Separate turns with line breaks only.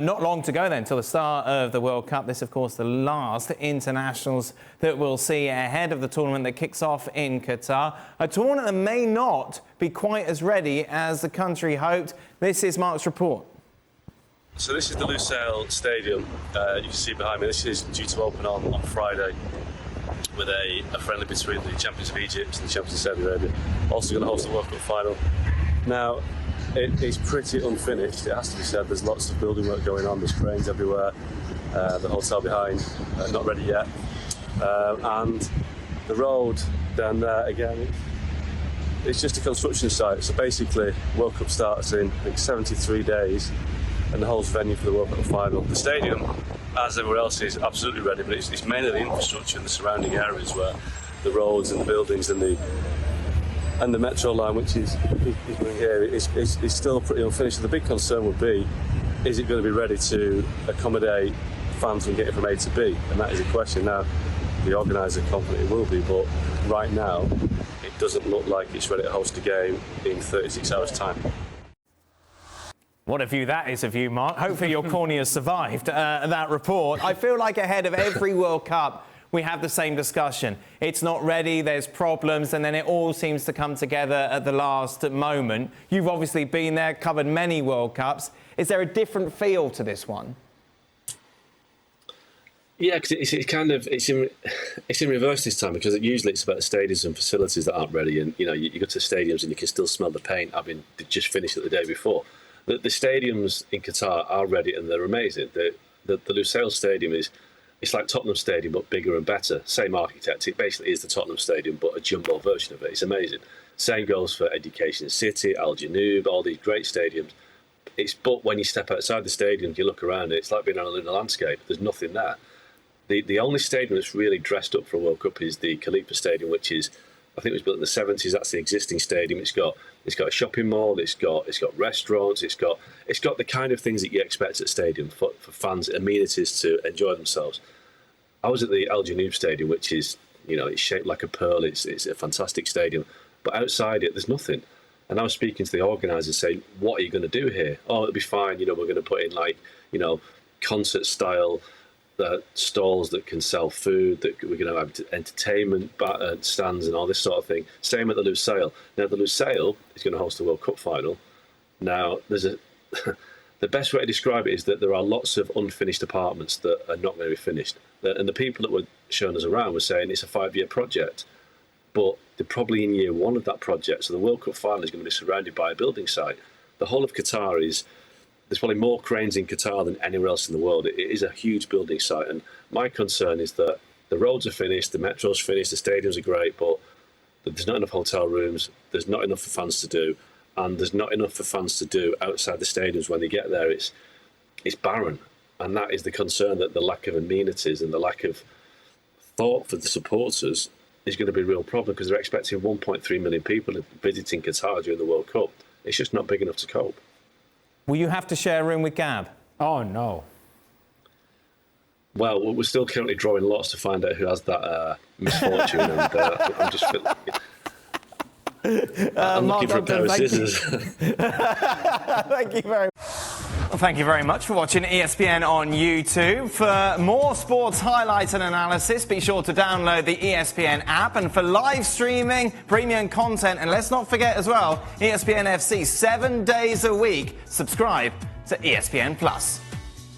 Not long to go then till the start of the World Cup. This, of course, the last internationals that we'll see ahead of the tournament that kicks off in Qatar. A tournament that may not be quite as ready as the country hoped. This is Mark's report.
So this is the Lusail Stadium. You can see behind me. This is due to open on Friday with a friendly between the champions of Egypt and the champions of Saudi Arabia. Also going to host the World Cup final. Now, it's pretty unfinished, it has to be said. There's lots of building work going on, there's cranes everywhere, the hotel behind, not ready yet. And the road down there, again, it's just a construction site. So basically, World Cup starts in, I think, 73 days, and the whole venue for the World Cup final. The stadium, as everywhere else, is absolutely ready, but it's mainly the infrastructure and the surrounding areas where the roads and the buildings and the metro line, which is here, is still pretty unfinished. So the big concern would be, is it going to be ready to accommodate fans and get it from A to B? And that is a question. Now, the organiser are confident it will be, but right now, it doesn't look like it's ready to host a game in 36 hours' time.
What a view that is of you, Mark. Hopefully your corneas survived that report. I feel like ahead of every World Cup, we have the same discussion. It's not ready, there's problems, and then it all seems to come together at the last moment. You've obviously been there, covered many World Cups. Is there a different feel to this one?
Yeah, because it's in reverse this time, because usually it's about the stadiums and facilities that aren't ready, and you go to the stadiums and you can still smell the paint having just finished it the day before. The stadiums in Qatar are ready and they're amazing. The Lusail Stadium it's like Tottenham Stadium, but bigger and better. Same architect. It basically is the Tottenham Stadium, but a jumbo version of it. It's amazing. Same goes for Education City, Al Janoub, all these great stadiums. But when you step outside the stadium, you look around it, it's like being on a lunar landscape. There's nothing there. The only stadium that's really dressed up for a World Cup is the Khalifa Stadium, which is, I think it was built in the 70s. That's the existing stadium. It's got a shopping mall. It's got restaurants. It's got the kind of things that you expect at a stadium for fans, amenities to enjoy themselves. I was at the Al Janoub Stadium, which is, it's shaped like a pearl. It's a fantastic stadium, but outside it, there's nothing. And I was speaking to the organisers, saying, "What are you going to do here?" "Oh, it'll be fine. We're going to put in concert style." Stalls that can sell food, that we're going to have entertainment stands and all this sort of thing. Same at the Lusail. Now, the Lusail is going to host the World Cup final. Now, the best way to describe it is that there are lots of unfinished apartments that are not going to be finished. And the people that were showing us around were saying it's a 5-year project, but they're probably in year 1 of that project. So the World Cup final is going to be surrounded by a building site. The whole of Qatar there's probably more cranes in Qatar than anywhere else in the world. It is a huge building site, and my concern is that the roads are finished, the metro's finished, the stadiums are great, but there's not enough hotel rooms, there's not enough for fans to do, and there's not enough for fans to do outside the stadiums when they get there. It's barren, and that is the concern, that the lack of amenities and the lack of thought for the supporters is going to be a real problem, because they're expecting 1.3 million people visiting Qatar during the World Cup. It's just not big enough to cope.
Will you have to share a room with Gab?
Oh, no.
Well, we're still currently drawing lots to find out who has that misfortune, and I'm just I'm looking for a pair of scissors.
Thank you very much. Well, thank you very much for watching ESPN on YouTube. For more sports highlights and analysis, be sure to download the ESPN app. And for live streaming, premium content, and let's not forget as well, ESPN FC 7 days a week. Subscribe to ESPN Plus.